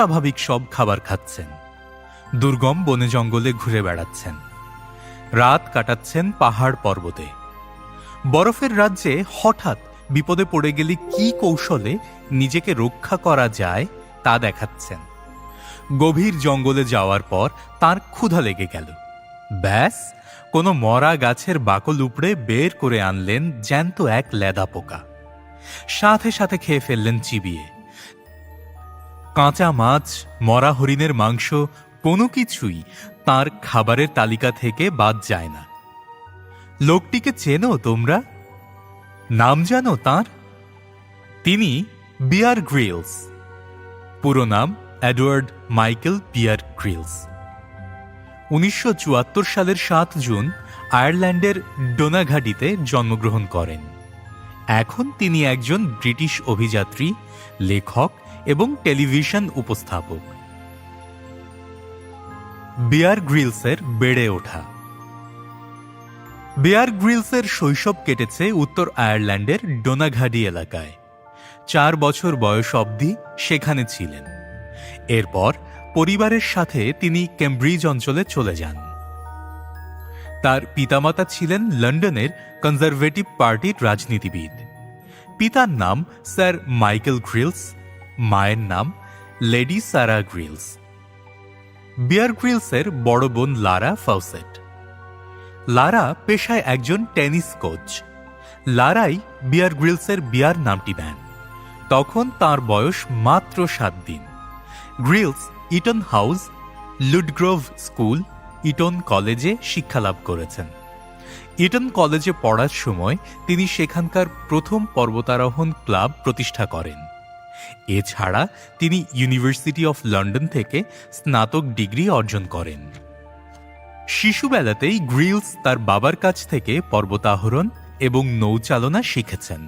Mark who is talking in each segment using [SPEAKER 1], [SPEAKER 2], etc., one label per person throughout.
[SPEAKER 1] অস্বাভাবিক সব খাবার খাচ্ছেন, দুর্গম বনে জঙ্গলে ঘুরে বেড়াচ্ছেন, রাত কাটাচ্ছেন পাহাড় পর্বতে। বরফের রাজ্যে হঠাৎ বিপদে পড়ে গেলে কি কৌশলে নিজেকে রক্ষা করা যায় তা দেখাচ্ছেন। গভীর জঙ্গলে যাওয়ার পর তার ক্ষুধা লেগে গেল। ব্যাস, কোনো মরা গাছের বাকল উপড়ে বের করে আনলেন জ্যান্ত এক লেদা পোকা। সাথে সাথে খেয়ে ফেললেন চিবিয়ে। কাঁচা মাছ, মরা হরিণের মাংস, কোনো কিছুই তার খাবারের তালিকা থেকে বাদ যায় না। লোকটিকে চেনো তোমরা? নাম জানো তাঁর? তিনি বিয়ার গ্রিলস। পুরো নাম এডওয়ার্ড মাইকেল বিয়ার গ্রিলস। 1974 সালের 7 জুন আয়ারল্যান্ডের ডোনাঘাটিতে জন্মগ্রহণ করেন। এখন তিনি একজন ব্রিটিশ অভিযাত্রী, লেখক এবং টেলিভিশন উপস্থাপক। বিয়ার গ্রিলসের বেড়ে ওঠা। বিয়ার গ্রিলসের শৈশব কেটেছে উত্তর আয়ারল্যান্ডের ডোনাঘাটি এলাকায়। 4 বছর বয়স অবধি সেখানে ছিলেন। এরপর পরিবারের সাথে তিনি কেমব্রিজ অঞ্চলে চলে যান। তার পিতামাতা ছিলেন লন্ডনের কনজারভেটিভ পার্টির রাজনীতিবিদ। পিতার নাম স্যার মাইকেল গ্রিলস, মায়ের নাম লেডি সারা গ্রিলস। বিয়ার গ্রিলসের বড় বোন লারা ফাউসেট। লারা পেশায় একজন টেনিস কোচ। লারাই বিয়ার গ্রিলসের বিয়ার নামটি দেন। তখন তার বয়স মাত্র 7 দিন। Grylls Eton House, Ludgrove School, Eton কলেজে শিক্ষালাভ করেছেন। ইটন কলেজে পড়ার সময় তিনি সেখানকার প্রথম পর্বতারোহণ ক্লাব প্রতিষ্ঠা করেন। এছাড়া তিনি ইউনিভার্সিটি অফ লন্ডন থেকে স্নাতক ডিগ্রি অর্জন করেন। শিশুবেলাতেই গ্রিলস তার বাবার কাছ থেকে পর্বতারোহণ এবং নৌচালনা শিখেছেন।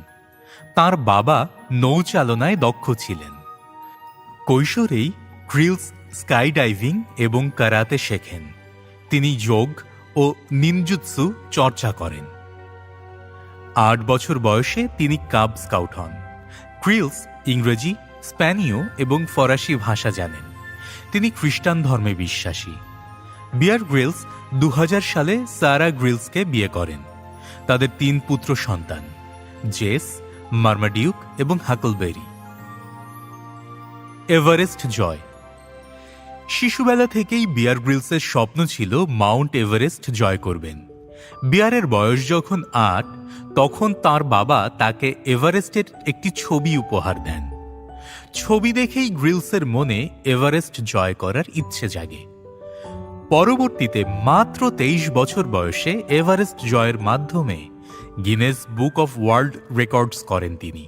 [SPEAKER 1] তার বাবা নৌচালনায় দক্ষ ছিলেন। কৈশোরেই গ্রিলস স্কাই ডাইভিং এবং কারাতে শেখেন। তিনি যোগ ও নিনজুৎসু চর্চা করেন। 8 বছর বয়সে তিনি কাব স্কাউট হন। গ্রিলস ইংরেজি, স্প্যানীয় এবং ফরাসি ভাষা জানেন। তিনি খ্রিস্টান ধর্মে বিশ্বাসী। বিয়ার গ্রিলস 2000 সালে সারা গ্রিলসকে বিয়ে করেন। তাদের 3 পুত্র সন্তান, জেস, মার্মাডিউক এবং হাকলবেরি। এভারেস্ট জয়। শিশুবেলা থেকেই বিয়ার গ্রিলসের স্বপ্ন ছিল মাউন্ট এভারেস্ট জয় করবেন। বিয়ারের বয়স যখন 8, তখন তার বাবা তাকে এভারেস্টের একটি ছবি উপহার দেন। ছবি দেখেই গ্রিলসের মনে এভারেস্ট জয় করার ইচ্ছে জাগে। পরবর্তীতে মাত্র 23 বছর বয়সে এভারেস্ট জয়ের মাধ্যমে Guinness book of world records করেন তিনি।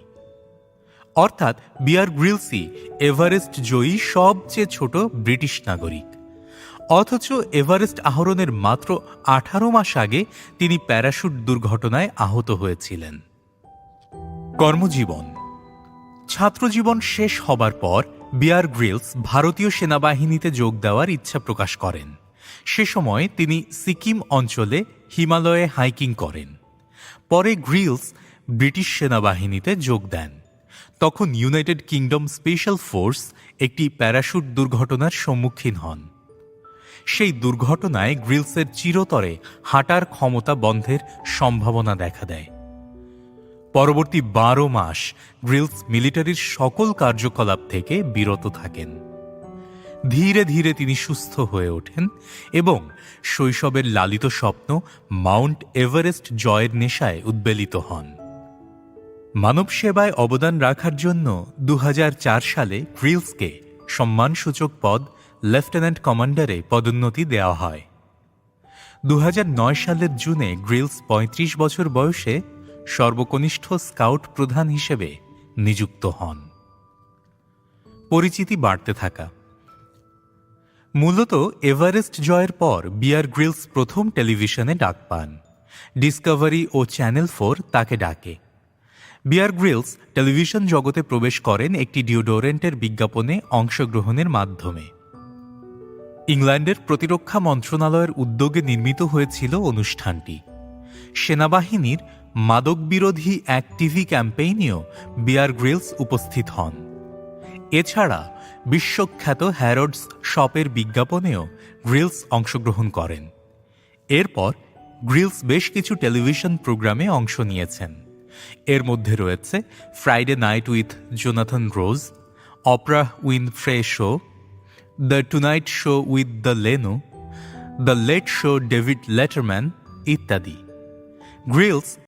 [SPEAKER 1] অর্থাৎ বিয়ার গ্রিলসই এভারেস্ট জয়ী সবচেয়ে ছোট ব্রিটিশ নাগরিক। অথচ এভারেস্ট আরোহণের মাত্র 18 মাস আগে তিনি প্যারাশুট দুর্ঘটনায় আহত হয়েছিলেন। কর্মজীবন। ছাত্রজীবন শেষ হবার পর বিয়ার গ্রিলস ভারতীয় সেনাবাহিনীতে যোগ দেওয়ার ইচ্ছা প্রকাশ করেন। সে সময় তিনি সিকিম অঞ্চলে হিমালয়ে হাইকিং করেন। পরে গ্রিলস ব্রিটিশ সেনাবাহিনীতে যোগ দেন। তখন ইউনাইটেড কিংডম স্পেশাল ফোর্স একটি প্যারাশুট দুর্ঘটনার সম্মুখীন হন। সেই দুর্ঘটনায় গ্রিলসের চিরতরে হাঁটার ক্ষমতা বন্ধের সম্ভাবনা দেখা দেয়। পরবর্তী 12 মাস গ্রিলস মিলিটারির সকল কার্যকলাপ থেকে বিরত থাকেন। ধীরে ধীরে তিনি সুস্থ হয়ে ওঠেন এবং শৈশবের লালিত স্বপ্ন মাউন্ট এভারেস্ট জয়ের নেশায় উদ্বেলিত হন। মানব সেবায় অবদান রাখার জন্য 2004 সালে গ্রিলসকে সম্মানসূচক পদ লেফটেন্যান্ট কমান্ডারে পদোন্নতি দেওয়া হয়। 2009 সালের জুনে গ্রিলস 35 বছর বয়সে সর্বকনিষ্ঠ স্কাউট প্রধান হিসেবে নিযুক্ত হন। পরিচিতি বাড়তে থাকা। মূলত এভারেস্ট জয়ের পর বিয়ার গ্রিলস প্রথম টেলিভিশনে ডাক পান। ডিসকভারি ও চ্যানেল 4 তাকে ডাকে। বিয়ার গ্রিলস টেলিভিশন জগতে প্রবেশ করেন একটি ডিওডোরেন্টের বিজ্ঞাপনে অংশগ্রহণের মাধ্যমে। ইংল্যান্ডের প্রতিরক্ষা মন্ত্রণালয়ের উদ্যোগে নির্মিত হয়েছিল অনুষ্ঠানটি। সেনাবাহিনীর মাদক বিরোধী এক টিভি ক্যাম্পেইনেও বিয়ার গ্রিলস উপস্থিত হন। এছাড়া বিশ্বখ্যাত হ্যারোডস শপের বিজ্ঞাপনেও গ্রিলস অংশগ্রহণ করেন। এরপর গ্রিলস বেশ কিছু টেলিভিশন প্রোগ্রামে অংশ নিয়েছেন। এর মধ্যে রয়েছে Friday Night with Jonathan Ross, Oprah Winfrey Show, the Tonight Show with the Leno, the Late Show David Letterman ইত্যাদি। গ্রিলস